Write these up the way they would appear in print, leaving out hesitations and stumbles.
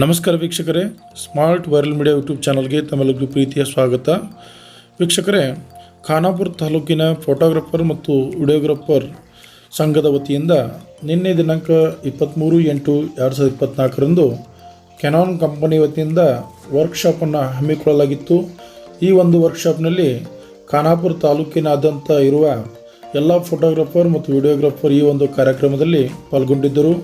ನಮಸ್ಕಾರ ವೀಕ್ಷಕರೇ, smart viral media YouTube ಚಾನಲ್ಗೆ ತಮ್ಮೆಲ್ಲರಿಗೂ ಪ್ರೀತಿಯ ಸ್ವಾಗತ. ವೀಕ್ಷಕರೇ, ಖಾನಾಪುರ ತಾಲೂಕಿನ ಫೋಟೋಗ್ರಾಫರ್ ಮತ್ತು ವಿಡಿಯೋಗ್ರಾಫರ್ ಸಂಘದ ವತಿಯಿಂದ ನಿನ್ನೆ ದಿನಾಂಕ 23/8/2024 ಕೆನಾನ್ ಕಂಪನಿ ವತಿಯಿಂದ ವರ್ಕ್ಶಾಪನ್ನು ಹಮ್ಮಿಕೊಳ್ಳಲಾಗಿತ್ತು. ಈ ಒಂದು ವರ್ಕ್ಶಾಪ್ನಲ್ಲಿ ಖಾನಾಪುರ ತಾಲೂಕಿನಾದ್ಯಂತ ಇರುವ ಎಲ್ಲ ಫೋಟೋಗ್ರಾಫರ್ ಮತ್ತು ವಿಡಿಯೋಗ್ರಾಫರ್ ಈ ಒಂದು ಕಾರ್ಯಕ್ರಮದಲ್ಲಿ ಪಾಲ್ಗೊಂಡಿದ್ದರು.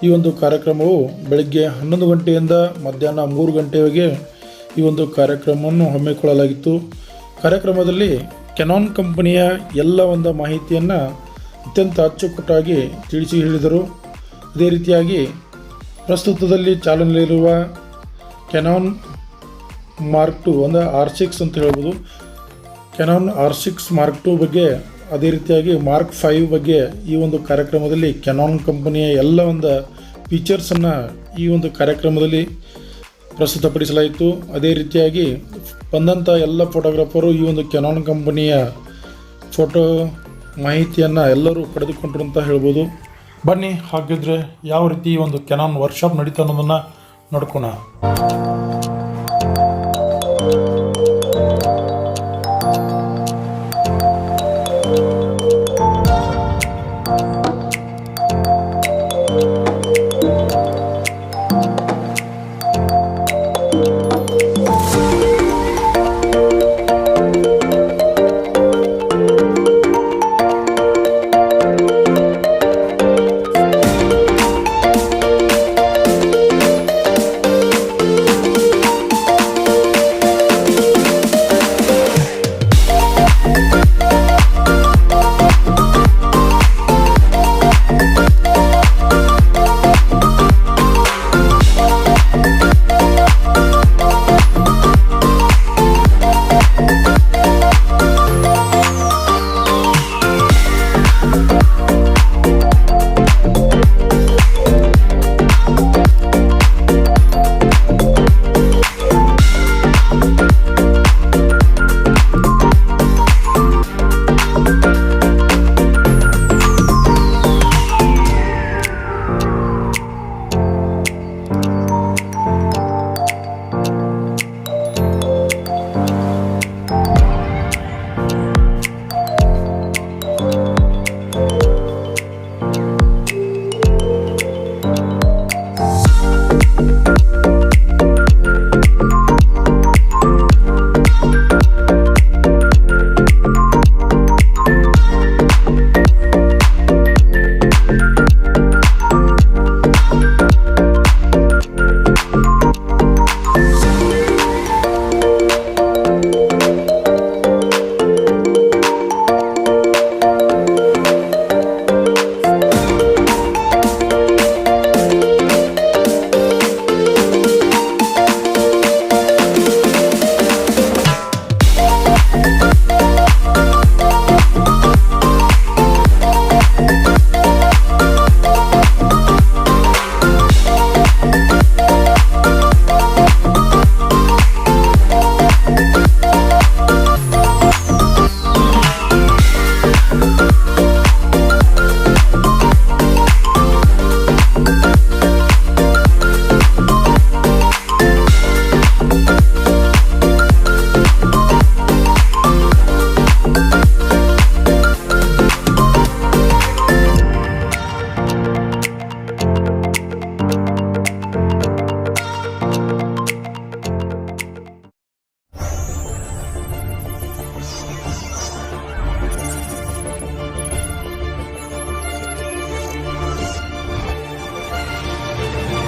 ಈ ಒಂದು ಕಾರ್ಯಕ್ರಮವು ಬೆಳಗ್ಗೆ 11 ಗಂಟೆಯಿಂದ ಮಧ್ಯಾಹ್ನ 3 ಗಂಟೆವರೆಗೆ ಈ ಒಂದು ಕಾರ್ಯಕ್ರಮವನ್ನು ಹಮ್ಮಿಕೊಳ್ಳಲಾಗಿತ್ತು. ಕಾರ್ಯಕ್ರಮದಲ್ಲಿ ಕೆನಾನ್ ಕಂಪನಿಯ ಎಲ್ಲ ಒಂದು ಮಾಹಿತಿಯನ್ನು ಅತ್ಯಂತ ಅಚ್ಚುಕಟ್ಟಾಗಿ ತಿಳಿಸಿ ಹೇಳಿದರು. ಅದೇ ರೀತಿಯಾಗಿ ಪ್ರಸ್ತುತದಲ್ಲಿ ಚಾಲನೆಯಲ್ಲಿರುವ ಕೆನಾನ್ ಮಾರ್ಕ್ 2 ಅಂದರೆ R6 ಅಂತ ಹೇಳ್ಬೋದು, ಕೆನಾನ್ R6 ಮಾರ್ಕ್ 2 ಬಗ್ಗೆ, ಅದೇ ರೀತಿಯಾಗಿ ಮಾರ್ಕ್ 5 ಬಗ್ಗೆ ಈ ಒಂದು ಕಾರ್ಯಕ್ರಮದಲ್ಲಿ ಕೆನಾನ್ ಕಂಪನಿಯ ಎಲ್ಲ ಒಂದು ಫೀಚರ್ಸನ್ನು ಈ ಒಂದು ಕಾರ್ಯಕ್ರಮದಲ್ಲಿ ಪ್ರಸ್ತುತಪಡಿಸಲಾಯಿತು. ಅದೇ ರೀತಿಯಾಗಿ ಬಂದಂಥ ಎಲ್ಲ ಫೋಟೋಗ್ರಾಫರು ಈ ಒಂದು ಕೆನಾನ್ ಕಂಪನಿಯ ಫೋಟೋ ಮಾಹಿತಿಯನ್ನು ಎಲ್ಲರೂ ಪಡೆದುಕೊಂಡರು ಅಂತ ಹೇಳ್ಬೋದು. ಬನ್ನಿ, ಹಾಗಿದ್ರೆ ಯಾವ ರೀತಿ ಒಂದು ಕೆನಾನ್ ವರ್ಕ್ಶಾಪ್ ನಡೀತಾ ಅನ್ನೋದನ್ನು ನೋಡ್ಕೋಣ.